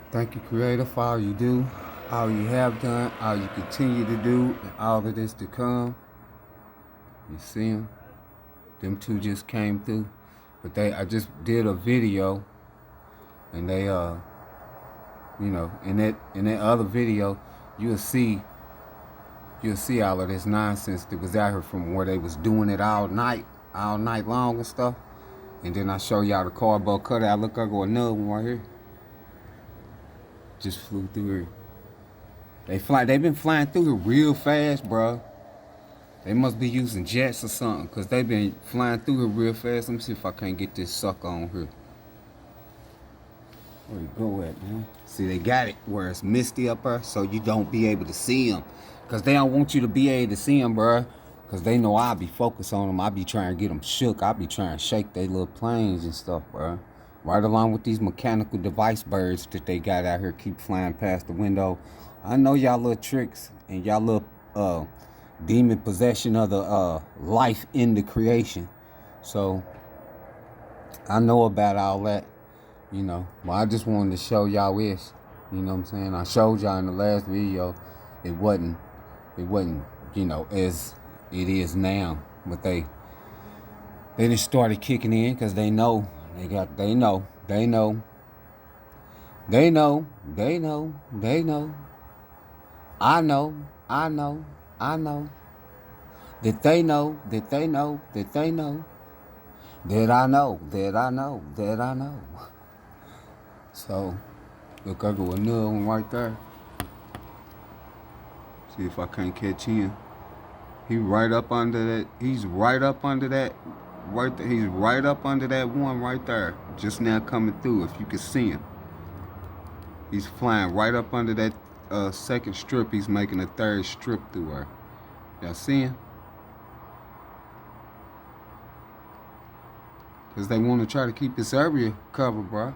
Thank you, Creator, for all you do, all you have done, all you continue to do, and all of this to come. You see them? Them two just came through. But I just did a video, and in that other video, you'll see, you'll see all of this nonsense that was out here from where they was doing it all night long and stuff. And then I show y'all the cardboard cutout. Look, I go another one right here. Just flew through here. They been flying through here real fast, bro. They must be using jets or something, cause they been flying through here real fast. Let me see if I can't get this sucker on here. Where you go at, man? See, they got it where it's misty up there, so you don't be able to see them, cause they don't want you to be able to see them, bro. Cause they know I'll be focused on them. I be trying to get them shook. I be trying to shake their little planes and stuff, bro. Right along with these mechanical device birds that they got out here keep flying past the window. I know y'all little tricks and y'all little demon possession of the life in the creation. So I know about all that, But I just wanted to show y'all this. You know what I'm saying? I showed y'all in the last video it wasn't, as it is now. But they just started kicking in because they know. They know. They know. They know. They know. They know. I know. I know. I know. That they know. That they know. That they know. That I know. That I know. That I know. So, look, I go another one right there. See if I can't catch him. He right up under that. He's right up under that. Right there. He's right up under that one right there. Just now coming through. If you can see him, he's flying right up under that second strip. He's making a third strip through her. Y'all see him? Cause they want to try to keep this area covered, bro.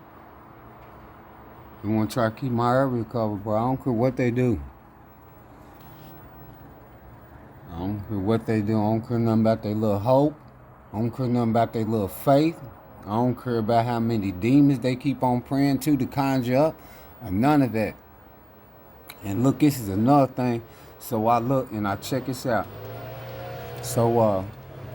They want to try to keep my area covered, bro. I don't care what they do. I don't care what they do. I don't care nothing about their little hope. I don't care nothing about their little faith. I don't care about how many demons they keep on praying to conjure up. Or none of that. And look, this is another thing. So I look and I check this out. So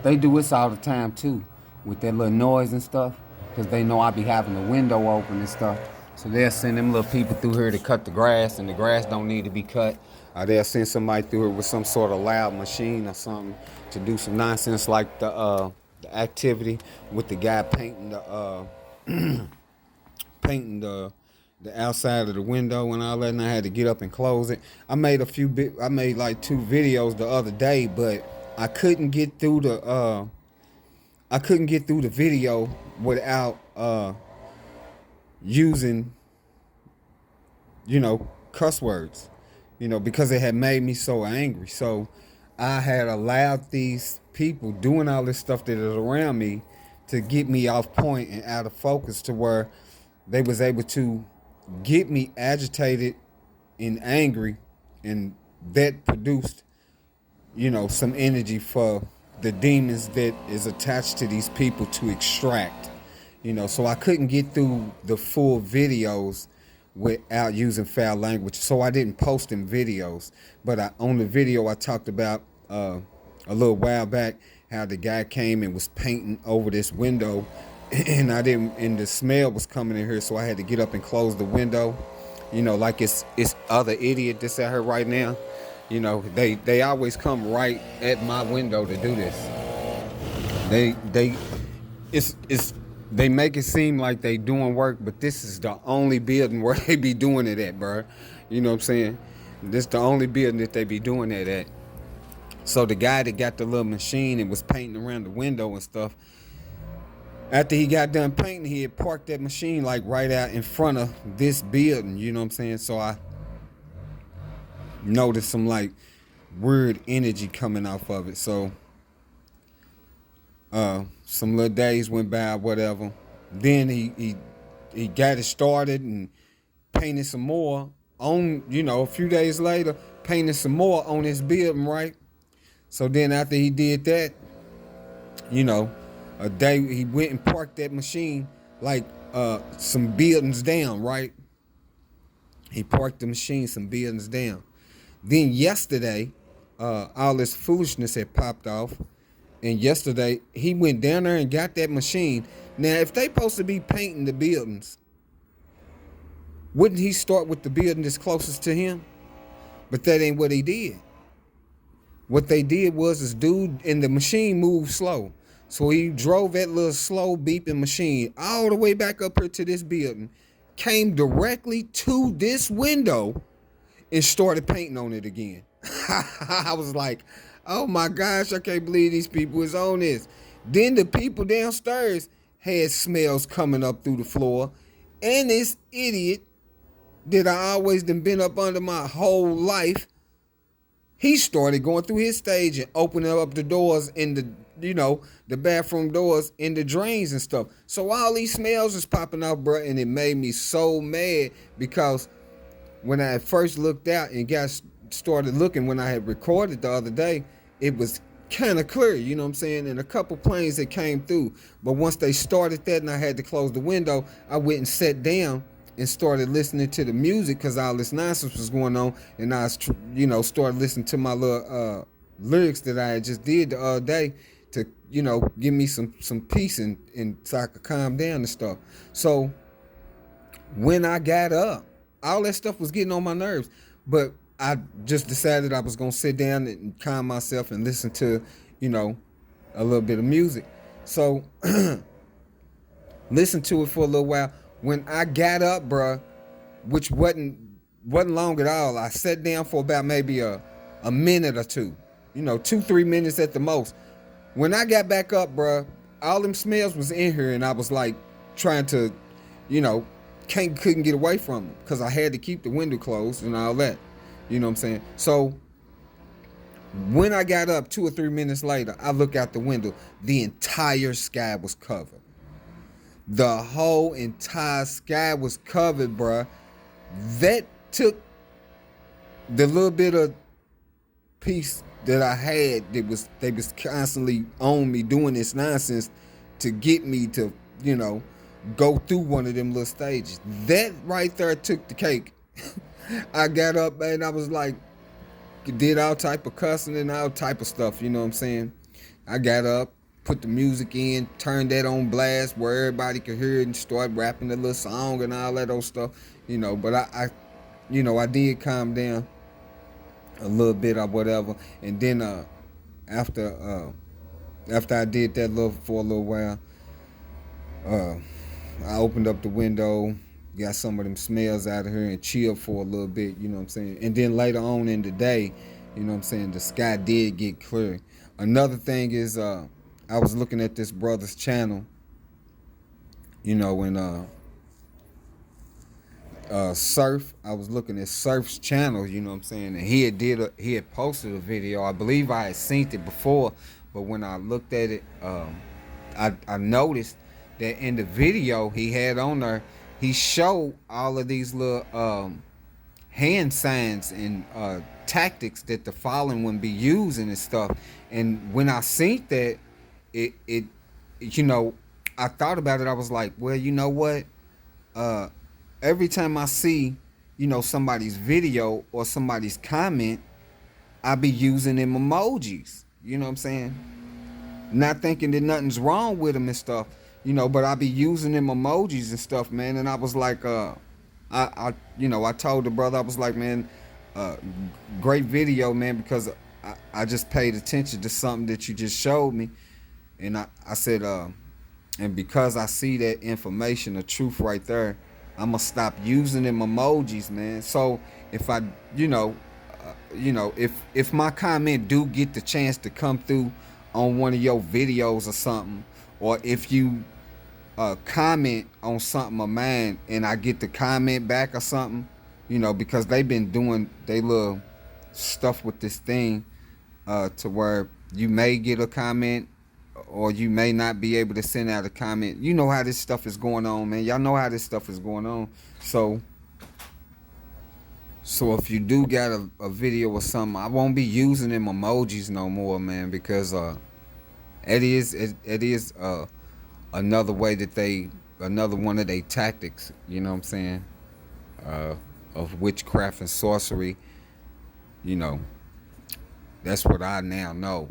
they do this all the time too, with that little noise and stuff, because they know I be having the window open and stuff. So they'll send them little people through here to cut the grass, and the grass don't need to be cut. Or they'll send somebody through here with some sort of loud machine or something to do some nonsense like the activity with the guy painting the painting the outside of the window and all that, and I had to get up and close it. I made like 2 videos the other day, but I couldn't get through the video without using cuss words, because it had made me so angry. So I had allowed these people doing all this stuff that is around me to get me off point and out of focus, to where they was able to get me agitated and angry, and that produced some energy for the demons that is attached to these people to extract. So I couldn't get through the full videos without using foul language, so I didn't post them videos. But on the video I talked about a little while back how the guy came and was painting over this window, and the smell was coming in here, so I had to get up and close the window. Like it's other idiot that's out here right now. They always come right at my window to do this. They make it seem like they doing work, but this is the only building where they be doing it at, bro. You know what I'm saying? This is the only building that they be doing that at. So the guy that got the little machine and was painting around the window and stuff, after he got done painting, he had parked that machine like right out in front of this building. You know what I'm saying? So I noticed some like weird energy coming off of it. So some little days went by, whatever. Then he got it started and painted some more on, a few days later, painted some more on his building, right? So then after he did that, a day he went and parked that machine like some buildings down, right? He parked the machine some buildings down. Then yesterday, all this foolishness had popped off. And yesterday, he went down there and got that machine. Now, if they supposed to be painting the buildings, wouldn't he start with the building that's closest to him? But that ain't what he did. What they did was this dude, and the machine moved slow. So he drove that little slow beeping machine all the way back up here to this building, came directly to this window, and started painting on it again. I was like, oh my gosh, I can't believe these people is on this. Then the people downstairs had smells coming up through the floor. And this idiot that I always been up under my whole life, he started going through his stage and opening up the doors in the, the bathroom doors in the drains and stuff. So all these smells is popping out, bro, and it made me so mad because when I first looked out and started looking when I had recorded the other day, it was kind of clear, you know what I'm saying? And a couple planes that came through. But once they started that and I had to close the window, I went and sat down and started listening to the music because all this nonsense was going on. And I was, started listening to my little lyrics that I had just did the other day to, give me some peace and so I could calm down and stuff. So when I got up, all that stuff was getting on my nerves. But I just decided I was going to sit down and calm myself and listen to, a little bit of music. So listen to it for a little while. When I got up, bruh, which wasn't long at all, I sat down for about maybe a minute or two, 2-3 minutes at the most. When I got back up, bruh, all them smells was in here, and I was like trying to, couldn't get away from them because I had to keep the window closed and all that. You know what I'm saying? So when I got up 2 or 3 minutes later, I look out the window. The entire sky was covered. The whole entire sky was covered, bruh. That took the little bit of peace that I had. They was constantly on me doing this nonsense to get me to, go through one of them little stages. That right there took the cake. I got up, man, I was like, did all type of cussing and all type of stuff, you know what I'm saying? I got up, put the music in, turned that on blast where everybody could hear it and start rapping the little song and all that old stuff, but I did calm down a little bit or whatever. And then after I did that for a little while, I opened up the window, got some of them smells out of here and chilled for a little bit, you know what I'm saying? And then later on in the day, you know what I'm saying, the sky did get clear. Another thing is I was looking at this brother's channel, when Surf, I was looking at Surf's channel, you know what I'm saying, and he had posted a video. I believe I had seen it before, but when I looked at it, I noticed that in the video he had on there, he showed all of these little hand signs and tactics that the fallen would be using and stuff. And when I seen that, it I thought about it. I was like, well, you know what? Every time I see, somebody's video or somebody's comment, I be using them emojis. You know what I'm saying? Not thinking that nothing's wrong with them and stuff. But I be using them emojis and stuff, man. And I was like, I told the brother, I was like, man, great video, man, because I just paid attention to something that you just showed me. And I said, and because I see that information, the truth right there, I'm going to stop using them emojis, man. So if I, if my comment do get the chance to come through on one of your videos or something, or if you comment on something of mine and I get the comment back or something, because they've been doing they little stuff with this thing to where you may get a comment or you may not be able to send out a comment. You know how this stuff is going on, man. Y'all know how this stuff is going on. So if you do got a video or something, I won't be using them emojis no more, man, because it is another way that another one of their tactics, you know what I'm saying? of witchcraft and sorcery, you know, that's what I now know,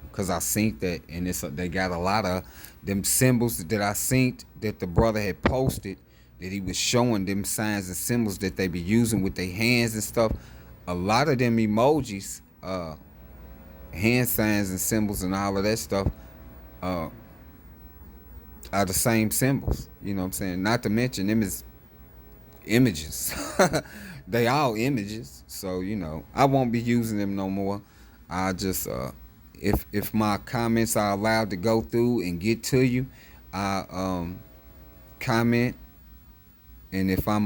because I seen that, and they got a lot of them symbols that I seen that the brother had posted, that he was showing them signs and symbols that they be using with their hands and stuff. A lot of them emojis, hand signs and symbols and all of that stuff, uh, are the same symbols. You know what I'm saying? Not to mention them is images. They all images. So, I won't be using them no more. I just if my comments are allowed to go through and get to you, I comment, and if I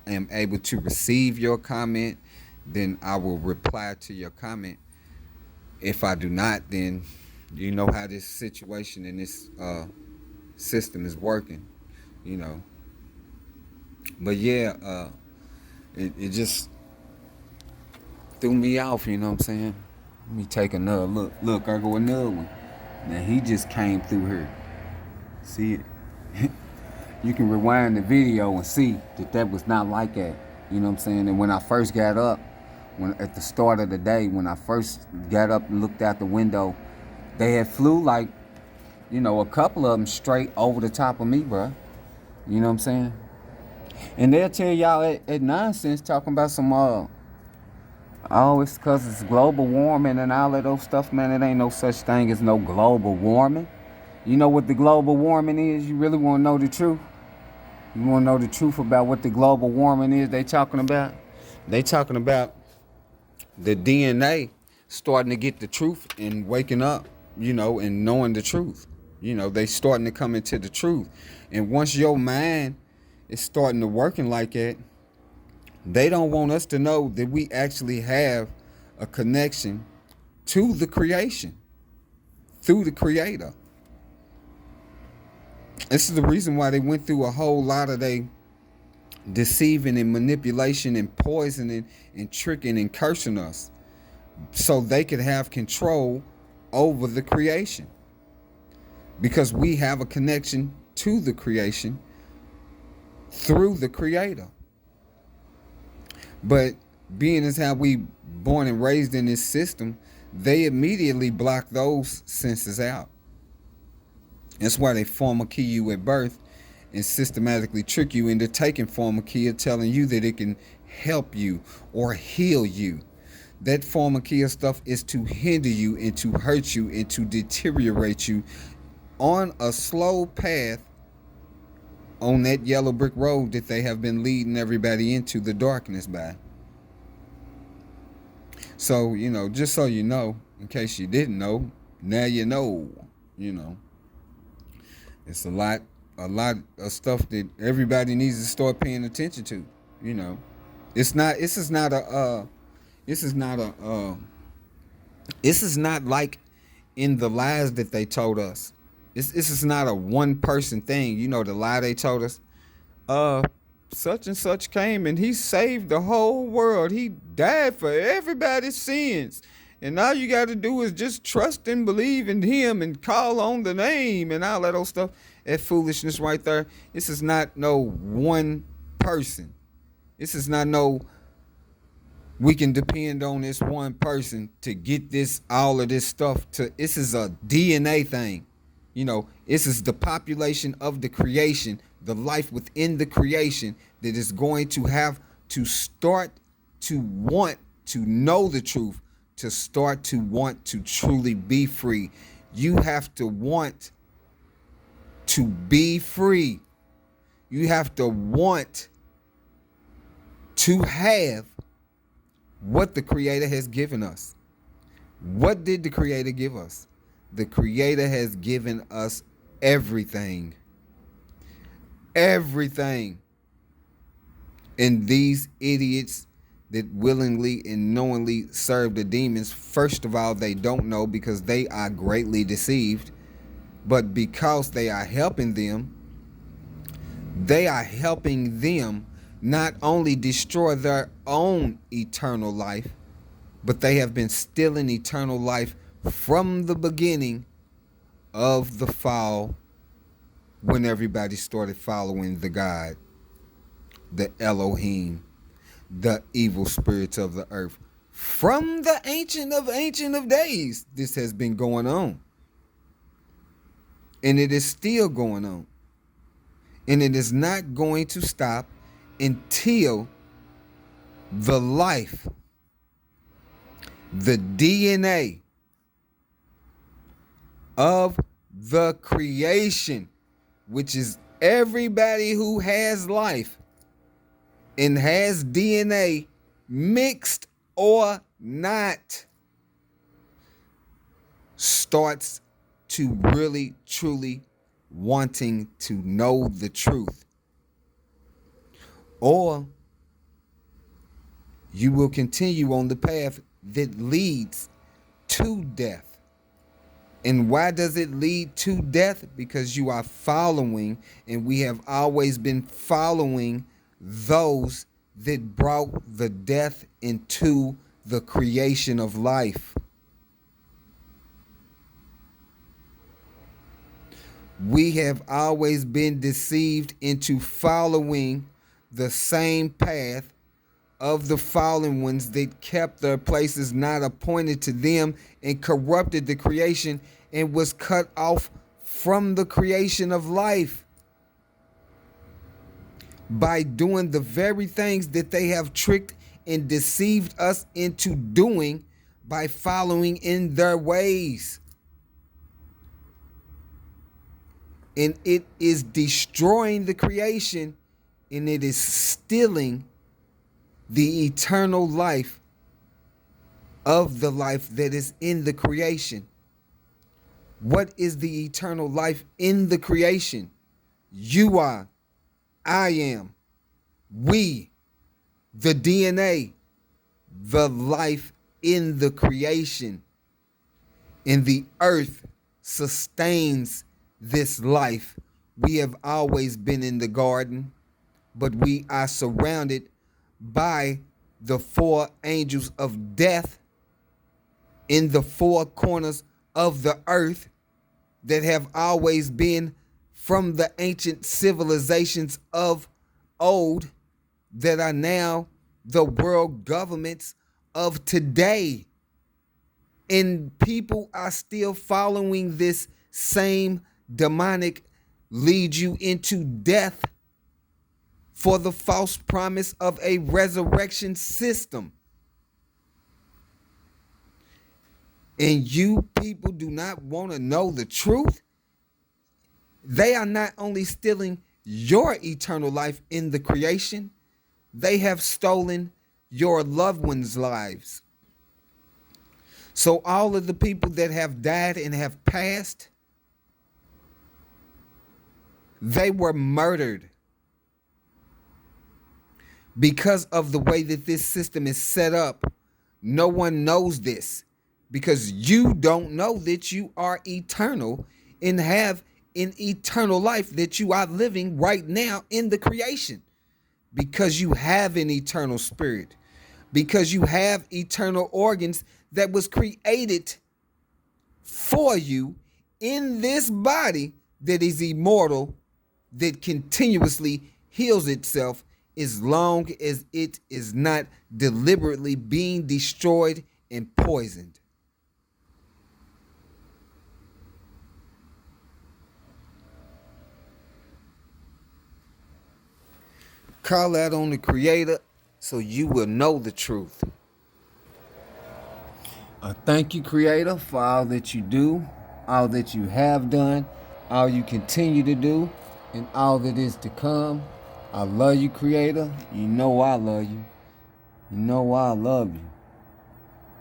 am able to receive your comment, then I will reply to your comment. If I do not, then you know how this situation and this system is working, you know. But yeah, it just threw me off, you know what I'm saying? Let me take another look. Look, I go another one. Now he just came through here. See it? You can rewind the video and see that was not like that. You know what I'm saying? And when I first got up, at the start of the day, when I first got up and looked out the window, they had flew like, a couple of them straight over the top of me, bro. You know what I'm saying? And they'll tell y'all at nonsense talking about some, it's because it's global warming and all of those stuff, man. It ain't no such thing as no global warming. You know what the global warming is? You really want to know the truth? You want to know the truth about what the global warming is they talking about? They talking about the DNA starting to get the truth and waking up, and knowing the truth. They starting to come into the truth. And once your mind is starting to working like that, they don't want us to know that we actually have a connection to the creation through the Creator. This is the reason why they went through a whole lot of they deceiving and manipulation and poisoning and tricking and cursing us, so they could have control over the creation. Because we have a connection to the creation through the Creator. But being as how we born and raised in this system, they immediately block those senses out. That's why they pharmakeia you at birth and systematically trick you into taking pharmakeia, telling you that it can help you or heal you. That pharmakeia stuff is to hinder you and to hurt you and to deteriorate you on a slow path on that yellow brick road that they have been leading everybody into the darkness by. So, just so you know, in case you didn't know, now you know, It's a lot of stuff that everybody needs to start paying attention to, This is not like in the lies that they told us. This is not a one person thing. The lie they told us. Such and such came and he saved the whole world. He died for everybody's sins. And all you got to do is just trust and believe in him and call on the name and all that old stuff. That foolishness right there. This is not no one person. This is not no, we can depend on this one person to get all of this stuff. This is a DNA thing. This is the population of the creation, the life within the creation that is going to have to start to want to know the truth, to start to want to truly be free. You have to want to be free. You have to want to have what the Creator has given us. What did the Creator give us? The Creator has given us everything. Everything. And these idiots that willingly and knowingly serve the demons, first of all, they don't know because they are greatly deceived. But because they are helping them not only destroy their own eternal life, but they have been stealing eternal life from the beginning of the fall, when everybody started following the God the Elohim, the evil spirits of the earth. From the ancient of days, this has been going on. And it is still going on. And it is not going to stop until the life, the DNA of the creation, which is everybody who has life and has DNA, mixed or not, starts to really, truly wanting to know the truth. Or you will continue on the path that leads to death. And why does it lead to death? Because you are following, and we have always been following those that brought the death into the creation of life. We have always been deceived into following the same path of the fallen ones that kept their places not appointed to them and corrupted the creation and was cut off from the creation of life by doing the very things that they have tricked and deceived us into doing by following in their ways. And it is destroying the creation, and it is stealing the eternal life of the life that is in the creation. What is the eternal life in the creation? You are, I am, we, the DNA, the life in the creation. And the earth sustains this life. We have always been in the garden, but we are surrounded by the four angels of death in the four corners of the earth that have always been from the ancient civilizations of old that are now the world governments of today. And people are still following this same demonic lead you into death for the false promise of a resurrection system. And you people do not want to know the truth. They are not only stealing your eternal life in the creation, they have stolen your loved ones' lives. So all of the people that have died and have passed, they were murdered because of the way that this system is set up. No one knows this because you don't know that you are eternal and have an eternal life that you are living right now in the creation, because you have an eternal spirit, because you have eternal organs that was created for you in this body that is immortal, that continuously heals itself as long as it is not deliberately being destroyed and poisoned. Call out on the Creator so you will know the truth. Thank you, Creator, for all that you do, all that you have done, all you continue to do, and all that is to come. I love you, Creator. You know I love you. You know why I love you.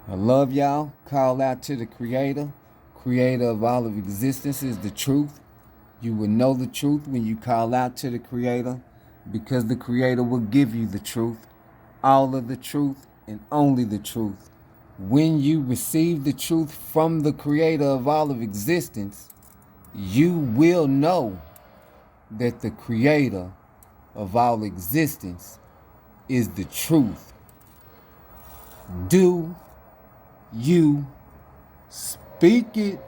I love y'all. Call out to the Creator. Creator of all of existence is the truth. You will know the truth when you call out to the Creator, because the Creator will give you the truth, all of the truth, and only the truth. When you receive the truth from the Creator of all of existence, you will know that the Creator of all existence is the truth. Do you speak it?